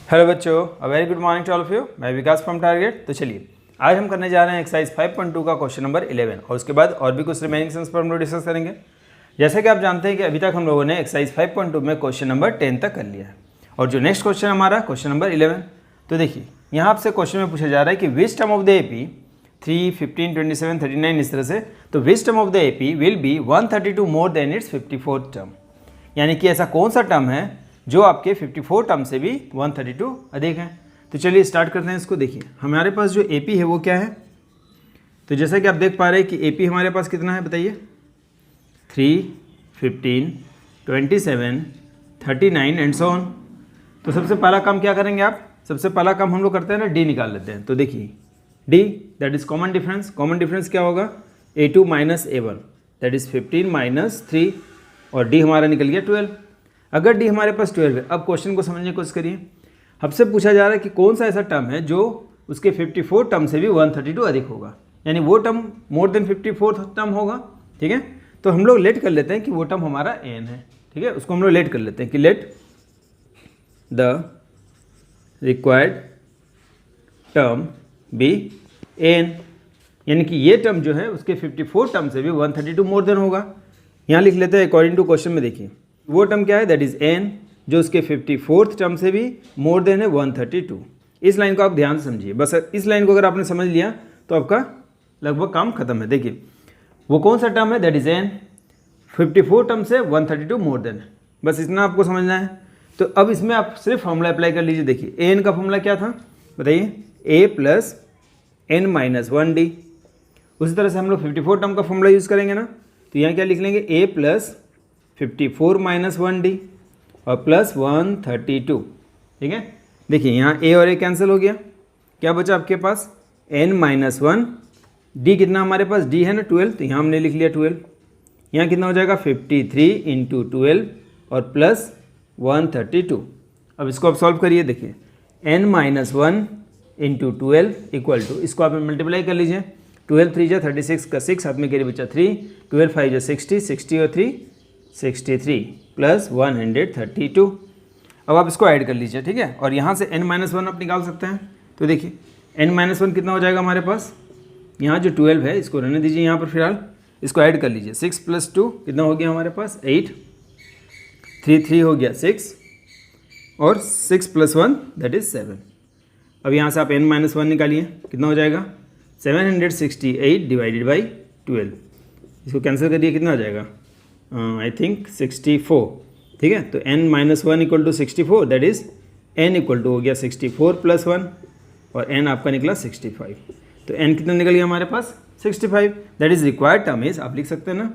Hello बच्चों, a very good morning to all of you. मैं Vikas from target. तो चलिए आज हम करने जा रहे हैं एक्सरसाइज 5.2 का क्वेश्चन नंबर 11 और उसके बाद और भी कुछ रिमेनिंग सेंस पर हम लोग डिस्कस करेंगे। जैसे कि आप जानते हैं कि अभी तक हम लोगों ने एक्सरसाइज 5.2 में क्वेश्चन नंबर 10 तक कर लिया है और जो नेक्स्ट क्वेश्चन हमारा क्वेश्चन नंबर 11। तो देखिए यहाँ आपसे क्वेश्चन में पूछा जा रहा है कि which term of the AP 3, 15, 27, 39 इस तरह से, तो which term of the AP will be 132 more than it's 54th term, यानी कि ऐसा कौन सा टर्म है जो आपके 54 टर्म से भी 132 अधिक है। तो चलिए स्टार्ट करते हैं इसको। देखिए हमारे पास जो एपी है वो क्या है, तो जैसा कि आप देख पा रहे हैं कि एपी हमारे पास कितना है बताइए, 3, 15, 27, 39 एंड सो ऑन। तो सबसे पहला काम क्या करेंगे आप, सबसे पहला काम हम लोग करते हैं ना, डी निकाल लेते हैं। तो देखिए D that is common difference. Common difference क्या होगा, A2 minus A1 that is 15 minus 3 और डी हमारा निकल गया 12। अगर डी हमारे पास 12 है, अब क्वेश्चन को समझने की कोशिश करिए। हमसे पूछा जा रहा है कि कौन सा ऐसा टर्म है जो उसके 54 टर्म से भी 132 अधिक होगा, यानी वो टर्म मोर देन 54 टर्म होगा। ठीक है, तो हम लोग लेट कर लेते हैं कि वो टर्म हमारा एन है। ठीक है, उसको हम लोग लेट कर लेते हैं कि let the required term be n, यानी कि ये टर्म जो है उसके 54 टर्म से भी 132 मोर देन होगा। यहाँ लिख लेते हैं अकॉर्डिंग टू क्वेश्चन में। देखिए वो टर्म क्या है, दैट इज़ एन, जो उसके 54th टर्म से भी मोर देन है 132। इस लाइन को आप ध्यान से समझिए, बस इस लाइन को अगर आपने समझ लिया तो आपका लगभग काम खत्म है। देखिए वो कौन सा टर्म है, दैट इज़ एन, 54 टर्म से 132 मोर देन है, बस इतना आपको समझना है। तो अब इसमें आप सिर्फ फॉर्मूला अप्लाई कर लीजिए। देखिए एन का फॉर्मूला क्या था बताइए, ए प्लस एन माइनस 1d। उसी तरह से हम लोग 54 टर्म का फॉर्मूला यूज़ करेंगे ना, तो यहाँ क्या लिख लेंगे, ए प्लस 54 माइनस 1d और प्लस 132। ठीक है, देखिए यहाँ a और a कैंसिल हो गया, क्या बचा आपके पास n माइनस 1, d कितना हमारे पास, d है ना 12, तो यहाँ हमने लिख लिया 12। यहाँ कितना हो जाएगा 53 इंटू 12 और प्लस 132। अब इसको आप सॉल्व करिए। देखिए n minus 1 into 12 equal to, इसको आप मल्टीप्लाई कर लीजिए, 12 3 जा 36 का 6, हाथ में कैरी बचा 3, 12 5 जा 60, 60 और 3 63 प्लस 132। अब आप इसको ऐड कर लीजिए। ठीक है, और यहाँ से n माइनस 1 आप निकाल सकते हैं। तो देखिए n माइनस 1 कितना हो जाएगा हमारे पास, यहाँ जो 12 है इसको रहने दीजिए यहाँ पर फिलहाल, इसको ऐड कर लीजिए। 6 प्लस 2 कितना हो गया हमारे पास 8, 3 हो गया 6 और 6 प्लस 1 दैट इज़ 7। अब यहाँ से आप n माइनस 1 निकालिए, कितना हो जाएगा 768 डिवाइडेड बाई 12, इसको कैंसिल करिए, कितना हो जाएगा आई थिंक 64। ठीक है, तो n minus 1 equal to 64 that is n equal to हो गया 64 प्लस 1 और n आपका निकला 65। तो n कितना निकल गया हमारे पास 65, that is required term is, आप लिख सकते हैं ना,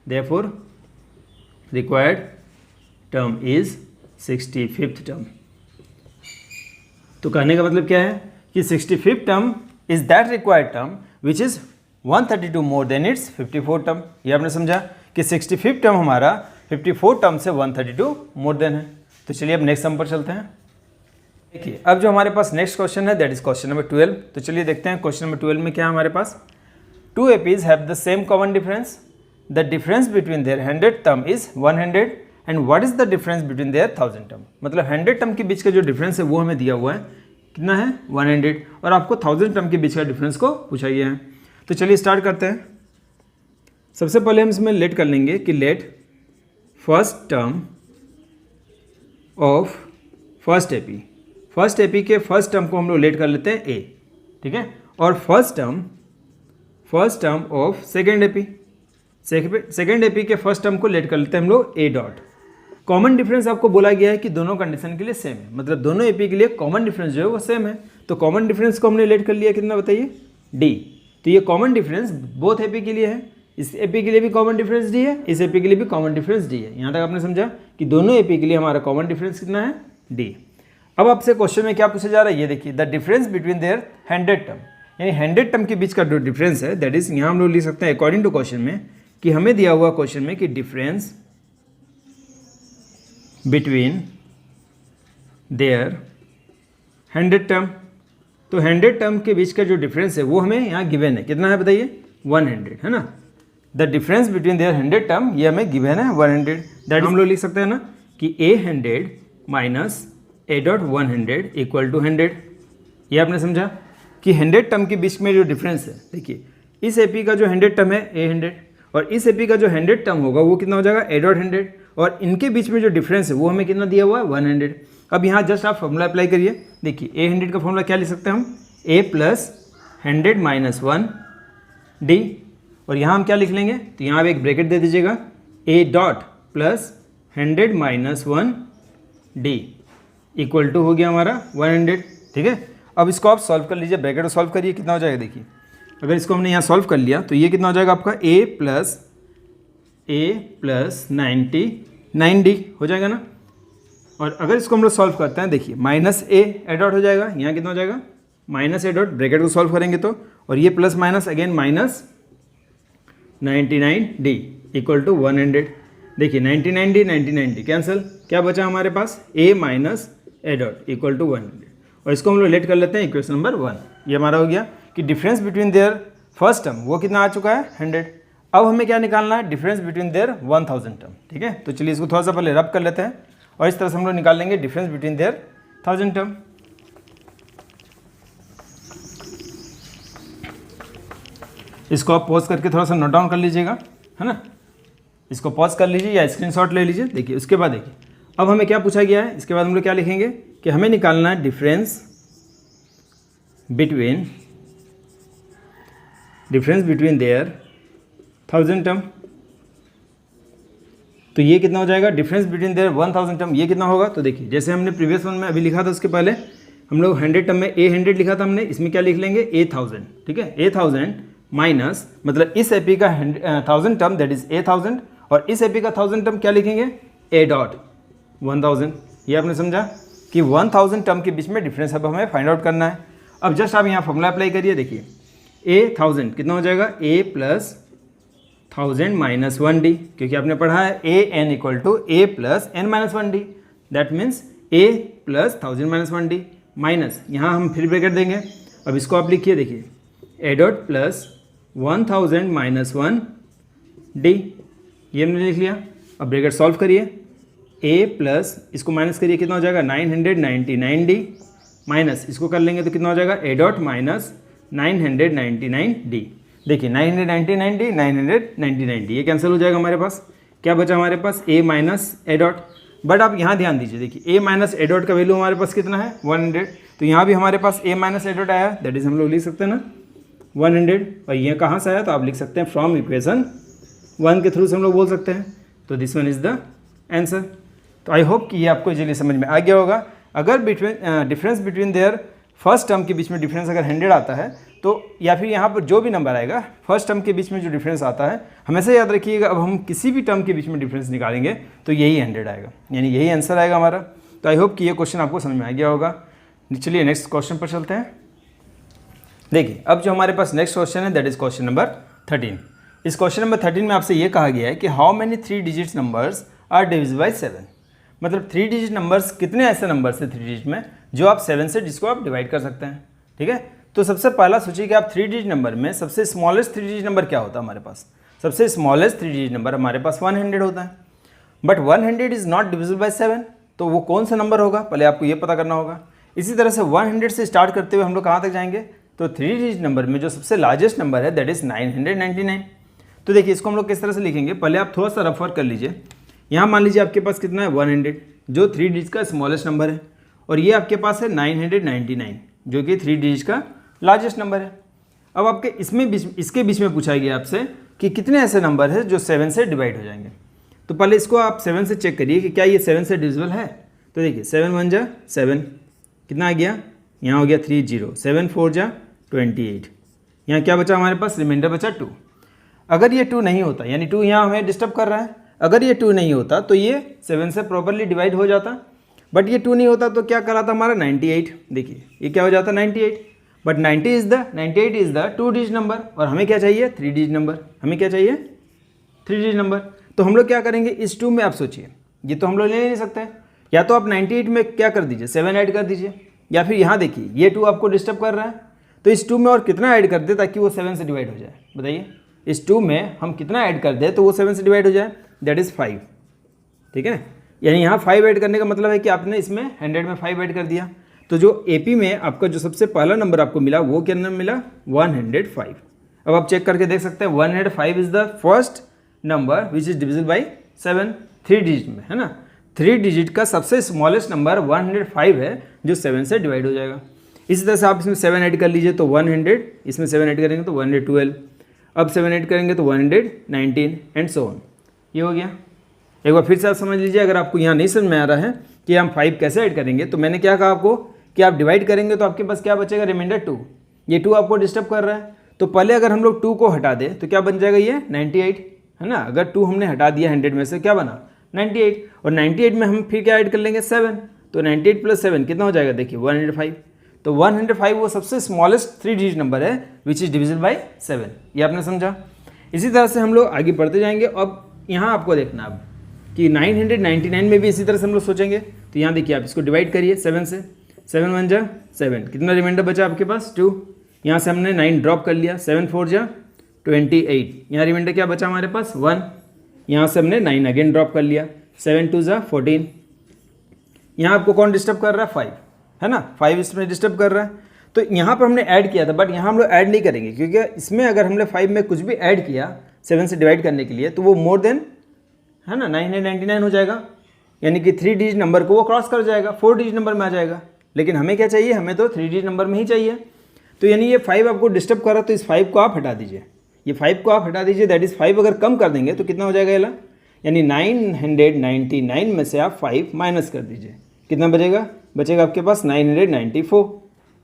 therefore required term is 65th term. तो कहने का मतलब क्या है कि 65th term is that required term which is 132 more than it's 54 term. ये आपने समझा कि 65th टर्म हमारा 54 टर्म से 132 मोर देन है। तो चलिए अब नेक्स्ट सम पर चलते हैं। देखिए अब जो हमारे पास नेक्स्ट क्वेश्चन है दैट इज क्वेश्चन नंबर 12। तो चलिए देखते हैं क्वेश्चन नंबर 12 में क्या है हमारे पास। 2 APs have the same common difference, the difference between their 100 term is 100 and what is the difference between their 1000 term. मतलब 100 टर्म के बीच का जो डिफरेंस है वो हमें दिया हुआ है, कितना है 100, और आपको 1000 टर्म के बीच का डिफरेंस को पूछा गया है। तो चलिए स्टार्ट करते हैं। सबसे पहले हम इसमें लेट कर लेंगे कि let first term of first AP, first AP के फर्स्ट टर्म को हम लोग लेट कर लेते हैं ए। ठीक है, और first term of second AP, second AP के फर्स्ट टर्म को लेट कर लेते हैं हम लोग ए डॉट। कॉमन डिफरेंस आपको बोला गया है कि दोनों कंडीशन के लिए सेम है, मतलब दोनों एपी के लिए कॉमन डिफरेंस जो है वो सेम है। तो कॉमन डिफरेंस को हमने लेट कर लिया, कितना बताइए डी। तो ये कॉमन डिफरेंस बोथ एपी के लिए है, इस एपी के लिए भी कॉमन डिफरेंस डी है, इस एपी के लिए भी कॉमन डिफरेंस डी है। यहाँ तक आपने समझा कि दोनों एपी के लिए हमारा कॉमन डिफरेंस कितना है डी। अब आपसे क्वेश्चन में क्या पूछा जा रहा है, ये देखिए the difference between their 100 term, यानी 100 टर्म के बीच का जो डिफरेंस है दैट इज, यहाँ हम लोग लिख सकते हैं अकॉर्डिंग टू क्वेश्चन में कि हमें दिया हुआ क्वेश्चन में कि डिफरेंस बिटवीन देयर 100 टर्म। तो 100 टर्म के बीच का जो डिफरेंस है वो हमें यहाँ गिवन है, कितना है बताइए 100 है ना। The difference between their 100 term ये हमें गिवन है 100, दैट हम लोग लिख सकते हैं ना कि A100 minus A dot 100 equal to 100। ये आपने समझा कि 100 टर्म के बीच में जो डिफरेंस है, देखिए इस एपी का जो 100 टर्म है ए 100 और इस एपी का जो 100 टर्म होगा वो कितना हो जाएगा ए डॉट 100 और इनके बीच में जो डिफरेंस है वो हमें कितना दिया हुआ है 100। अब यहाँ जस्ट आप फॉर्मूला अप्लाई करिए। देखिए ए 100 का फॉर्मूला क्या लिख सकते हैं हम, ए प्लस 100 माइनस 1 डी, और यहाँ हम क्या लिख लेंगे, तो यहाँ आप एक ब्रैकेट दे दीजिएगा, A dot plus 100 minus 1 D equal to हो गया हमारा 100। ठीक है, अब इसको आप सॉल्व कर लीजिए, ब्रैकेट को सॉल्व करिए, कितना हो जाएगा। देखिए अगर इसको हमने यहाँ सॉल्व कर लिया तो ये कितना हो जाएगा आपका ए प्लस 99 डी हो जाएगा ना। और अगर इसको हम लोग सॉल्व करते हैं, देखिए माइनस ए डॉट हो जाएगा, यहाँ कितना हो जाएगा माइनस ए डॉट, ब्रैकेट को सॉल्व करेंगे तो, और ये plus minus again minus 99 D equal to 100। देखिए 99 डी कैंसिल, क्या बचा हमारे पास A minus A dot equal to 100, और इसको हम लोग लेट कर लेते हैं इक्वेशन नंबर 1। ये हमारा हो गया कि difference between their first term वो कितना आ चुका है 100। अब हमें क्या निकालना है, डिफरेंस बिटवीन देयर 1000 टर्म। ठीक है, तो चलिए इसको थोड़ा सा पहले रब कर लेते हैं और इस तरह से हम लोग निकाल लेंगे डिफरेंस बिटवीन देयर 1000 टर्म। इसको आप पॉज करके थोड़ा सा नोट डाउन कर लीजिएगा, है ना, इसको पॉज कर लीजिए या स्क्रीनशॉट ले लीजिए। देखिए उसके बाद देखिए अब हमें क्या पूछा गया है, इसके बाद हम लोग क्या लिखेंगे कि हमें निकालना है डिफरेंस बिटवीन देयर 1000 टर्म। तो ये कितना हो जाएगा, डिफरेंस बिटवीन देयर 1000 टर्म, ये कितना होगा। तो देखिए जैसे हमने प्रीवियस वन में अभी लिखा था, उसके पहले हम लोग 100 टर्म में ए 100 लिखा था हमने, इसमें क्या लिख लेंगे ए 1000। ठीक है, ए 1000 माइनस मतलब इस एपी का 1000 टर्म दैट इज ए 1000 और इस एपी का 1000 टर्म क्या लिखेंगे ए डॉट 1000। ये आपने समझा कि 1000 टर्म के बीच में डिफरेंस अब हमें फाइंड आउट करना है। अब जस्ट आप यहाँ फॉर्मूला अप्लाई करिए। देखिए ए 1000 कितना हो जाएगा, ए प्लस 1000 माइनस 1 डी, क्योंकि आपने पढ़ा है A N equal to A plus N minus 1 D, that means A plus 1000 minus 1 D minus, यहाँ हम फिर ब्रैकेट देंगे। अब इसको आप लिखिए, देखिए ए डॉट प्लस 1000 माइनस 1 डी, ये हमने लिख लिया। अब ब्रैकेट सॉल्व करिए, ए प्लस इसको माइनस करिए, कितना हो जाएगा 999 डी माइनस इसको कर लेंगे तो कितना हो जाएगा ए डॉट माइनस 999 डी। देखिए 999 डी 999 डी, ये कैंसिल हो जाएगा हमारे पास। क्या बचा हमारे पास A minus A dot, but आप यहाँ ध्यान दीजिए, देखिए ए माइनस ए डॉट का वैल्यू हमारे पास कितना है 100, तो यहाँ भी हमारे पास ए माइनस ए डॉट आया, दैट इज हम लोग लिख सकते हैं ना 100, और ये कहाँ से आया, तो आप लिख सकते हैं फ्रॉम इक्वेशन 1 के थ्रू से हम लोग बोल सकते हैं। तो this one is the answer. तो आई होप कि ये आपको इजीली समझ में आ गया होगा। अगर difference between their first term के बीच में डिफरेंस अगर 100 आता है तो, या फिर यहाँ पर जो भी नंबर आएगा फर्स्ट टर्म के बीच में जो डिफरेंस आता है, हमेशा याद रखिएगा अब हम किसी भी टर्म के बीच में डिफरेंस निकालेंगे तो यही 100 आएगा, यानी यही आंसर आएगा हमारा। तो आई होप कि ये क्वेश्चन आपको समझ में आ गया होगा। चलिए नेक्स्ट क्वेश्चन पर चलते हैं। देखिए अब जो हमारे पास नेक्स्ट क्वेश्चन है दैट इज क्वेश्चन नंबर 13। इस क्वेश्चन नंबर 13 में आपसे ये कहा गया है कि how many 3 digits numbers are divisible by 7। मतलब 3 डिजिट नंबर्स, कितने ऐसे नंबर्स है 3 डिजिट में जो आप 7 से जिसको आप डिवाइड कर सकते हैं। ठीक है, तो सबसे पहला सोचिए कि आप 3 डिजिट नंबर में सबसे स्मॉलेस्ट 3 डिजिट नंबर क्या होता है हमारे पास। सबसे स्मॉलेस्ट 3 डिजिट नंबर हमारे पास 100 होता है, but 100 is not divisible by 7, तो वो कौन सा नंबर होगा पहले आपको ये पता करना होगा। इसी तरह से 100 से स्टार्ट करते हुए हम लोग कहाँ तक जाएंगे, तो 3 डिजिट नंबर में जो सबसे लार्जेस्ट नंबर है दैट इज 999। तो देखिए इसको हम लोग किस तरह से लिखेंगे, पहले आप थोड़ा सा रफ वर्क कर लीजिए। यहाँ मान लीजिए आपके पास कितना है 100 जो 3 डिजिट का स्मॉलेस्ट नंबर है, और ये आपके पास है 999 जो कि 3 डिजिट का लार्जेस्ट नंबर है। अब आपके इसके बीच में पूछा गया आपसे कि कितने ऐसे नंबर है जो 7 से डिवाइड हो जाएंगे। तो पहले इसको आप 7 से चेक करिए कि क्या ये 7 से डिविजिबल है। तो देखिए 7 1 जा 7, कितना आ गया, यहाँ हो गया 3 0, 7 4 जा 28, यहाँ क्या बचा हमारे पास, रिमाइंडर बचा 2। अगर ये 2 नहीं होता, यानी 2 यहाँ हमें डिस्टर्ब कर रहा है, अगर ये 2 नहीं होता तो ये 7 से प्रॉपरली डिवाइड हो जाता, बट ये 2 नहीं होता तो क्या कराता हमारा 98। देखिए ये क्या हो जाता 98, but 98 is the 2 digit number, और हमें क्या चाहिए 3 डिजिट नंबर, हमें क्या चाहिए 3 डिजिट नंबर। तो हम लोग क्या करेंगे, इस 2 में आप सोचिए, ये तो हम लोग ले नहीं सकते, या तो आप 98 में क्या कर दीजिए 7 ऐड कर दीजिए, या फिर यहाँ देखिए ये 2 आपको डिस्टर्ब कर रहा है तो इस 2 में और कितना ऐड कर दे ताकि वो 7 से डिवाइड हो जाए। बताइए इस 2 में हम कितना ऐड कर दे तो वो 7 से डिवाइड हो जाए, दैट इज़ 5। ठीक है, यानी यहाँ 5 ऐड करने का मतलब है कि आपने इसमें 100 में 5 ऐड कर दिया। तो जो AP में आपका जो सबसे पहला नंबर आपको मिला वो क्या नंबर मिला 105। अब आप चेक करके देख सकते हैं 105 is the first number which is divisible by 7, 3 digit में, है ना। 3 डिजिट का सबसे स्मॉलेस्ट नंबर 105 है जो 7 से डिवाइड हो जाएगा। इसी तरह से आप इसमें 7 ऐड कर लीजिए तो 100, इसमें 7 ऐड करेंगे तो 112, अब 7 ऐड करेंगे तो 119 एंड सो ऑन। ये हो गया। एक बार फिर से आप समझ लीजिए, अगर आपको यहाँ नहीं समझ में आ रहा है कि हम 5 कैसे ऐड करेंगे, तो मैंने क्या कहा आपको कि आप डिवाइड करेंगे तो आपके पास क्या बचेगा, रिमाइंडर 2। ये 2 आपको डिस्टर्ब कर रहा है, तो पहले अगर हम लोग 2 को हटा दें तो क्या बन जाएगा ये 98, है ना। अगर 2 हमने हटा दिया 100 में से क्या बना 98, और 98 में हम फिर क्या ऐड कर लेंगे 7, तो 98 प्लस 7 कितना हो जाएगा देखिए 105। तो 105 वो सबसे स्मॉलेस्ट 3 डिजिट नंबर है विच इज डिविजिबल बाई 7। ये आपने समझा। इसी तरह से हम लोग आगे बढ़ते जाएंगे। अब यहाँ आपको देखना अब कि 999 में भी इसी तरह से हम लोग सोचेंगे। तो यहाँ देखिए आप इसको डिवाइड करिए 7 से, 7 1 जा 7, कितना रिमाइंडर बचा आपके पास 2। यहाँ से हमने 9 ड्रॉप कर लिया, 7 4 जा 28, यहाँ रिमाइंडर क्या बचा हमारे पास 1। यहाँ से हमने 9 अगेन ड्रॉप कर लिया, 7 2 जा 14। यहाँ आपको कौन डिस्टर्ब कर रहा है 5, है ना, 5 इसमें डिस्टर्ब कर रहा है। तो यहाँ पर हमने ऐड किया था, बट यहाँ हम लोग ऐड नहीं करेंगे क्योंकि इसमें अगर हमने 5 में कुछ भी ऐड किया 7 से डिवाइड करने के लिए तो वो मोर देन, है ना, 999 हो जाएगा। यानी कि 3 डिजिट नंबर को वो क्रॉस कर जाएगा, 4 डिजिट नंबर में आ जाएगा। लेकिन हमें क्या चाहिए, हमें तो 3 डिजिट नंबर में ही चाहिए। तो यानी ये 5 आपको डिस्टर्ब कर रहा है, तो इस 5 को आप हटा दीजिए, ये 5 को आप हटा दीजिए। दैट इज़ 5 अगर कम कर देंगे तो कितना हो जाएगा ये, यानी 999 में से आप 5 माइनस कर दीजिए, कितना बचेगा, बचेगा आपके पास 994।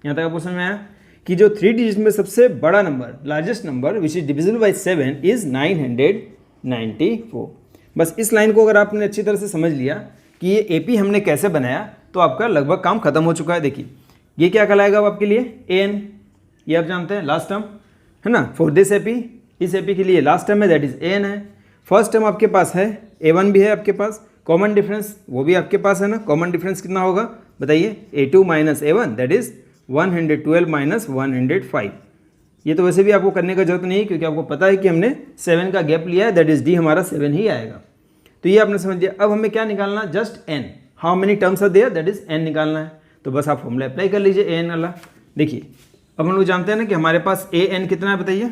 यहाँ तक आपको समझ में आया कि जो 3 डिजिट में सबसे बड़ा number, largest number which is divisible by 7 is 994। बस इस लाइन को अगर आपने अच्छी तरह से समझ लिया कि ये AP हमने कैसे बनाया, तो आपका लगभग काम खत्म हो चुका है। देखिए ये क्या कहलाएगा अब आपके लिए AN, ये आप जानते हैं लास्ट टर्म, है ना, फॉर दिस AP, इस AP के लिए लास्ट टर्म है दैट इज AN है। फर्स्ट टर्म आपके पास है A1 भी है आपके पास, कॉमन डिफरेंस वो भी आपके पास है ना। कॉमन डिफरेंस कितना होगा बताइए, A2 minus A1 that is 112 minus 105। ये तो वैसे भी आपको करने का जरूरत नहीं है क्योंकि आपको पता है कि हमने 7 का गैप लिया है, दैट इज D हमारा 7 ही आएगा। तो ये आपने समझ लिया। अब हमें क्या निकालना, just n, how many terms are there, that is n निकालना है। तो बस आप फॉर्मूला अप्लाई कर लीजिए an वाला। देखिए अब हम लोग जानते हैं ना कि हमारे पास AN कितना है बताइए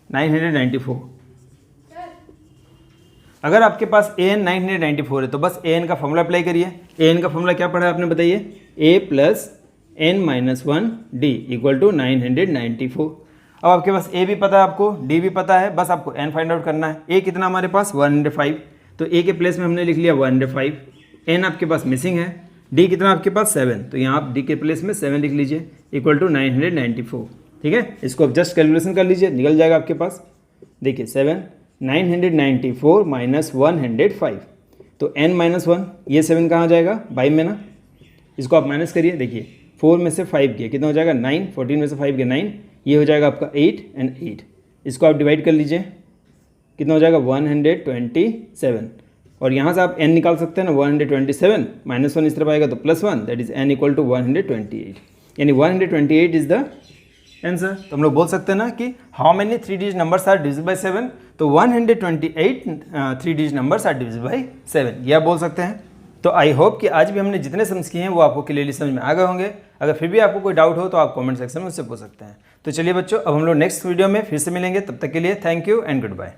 994। अगर आपके पास AN 994 है तो बस AN का फॉर्मूला अप्लाई करिए। AN का फॉर्मूला क्या पढ़ा है आपने बताइए, A plus n minus 1 D equal to 994। अब आपके पास A भी पता है, आपको D भी पता है, बस आपको n फाइंड आउट करना है। A कितना हमारे पास 105, तो A के प्लेस में हमने लिख लिया 105। n आपके पास मिसिंग है, D कितना आपके पास 7, तो यहाँ आप D के प्लेस में 7 लिख लीजिए इक्वल टू 994। ठीक है, इसको आप जस्ट कैलकुलेशन कर लीजिए, निकल जाएगा आपके पास। देखिए 7 994 माइनस 105, तो n माइनस 1, ये 7 कहाँ जाएगा बाई में ना, इसको आप माइनस करिए। देखिए 4 में से 5 गया कितना हो जाएगा 9, 14 में से 5 गया 9, ये हो जाएगा आपका 8 एंड 8। इसको आप डिवाइड कर लीजिए, कितना हो जाएगा 127। और यहाँ से आप n निकाल सकते हैं ना, 127 माइनस 1 इस तरफ आएगा तो plus 1, that is n equal to 128। यानी 128 इज द आंसर। तो हम लोग बोल सकते हैं ना कि how many 3 digit numbers are divisible by 7, तो 128 3 digit numbers are divisible by 7, ये आप बोल सकते हैं। तो आई होप कि आज भी हमने जितने सम्स किए हैं वो आपको क्लियरली समझ में आ गए होंगे। अगर फिर भी आपको कोई डाउट हो तो आप कमेंट सेक्शन में उससे पूछ सकते हैं। तो चलिए बच्चों, अब हम लोग नेक्स्ट वीडियो में फिर से मिलेंगे, तब तक के लिए thank you and good bye.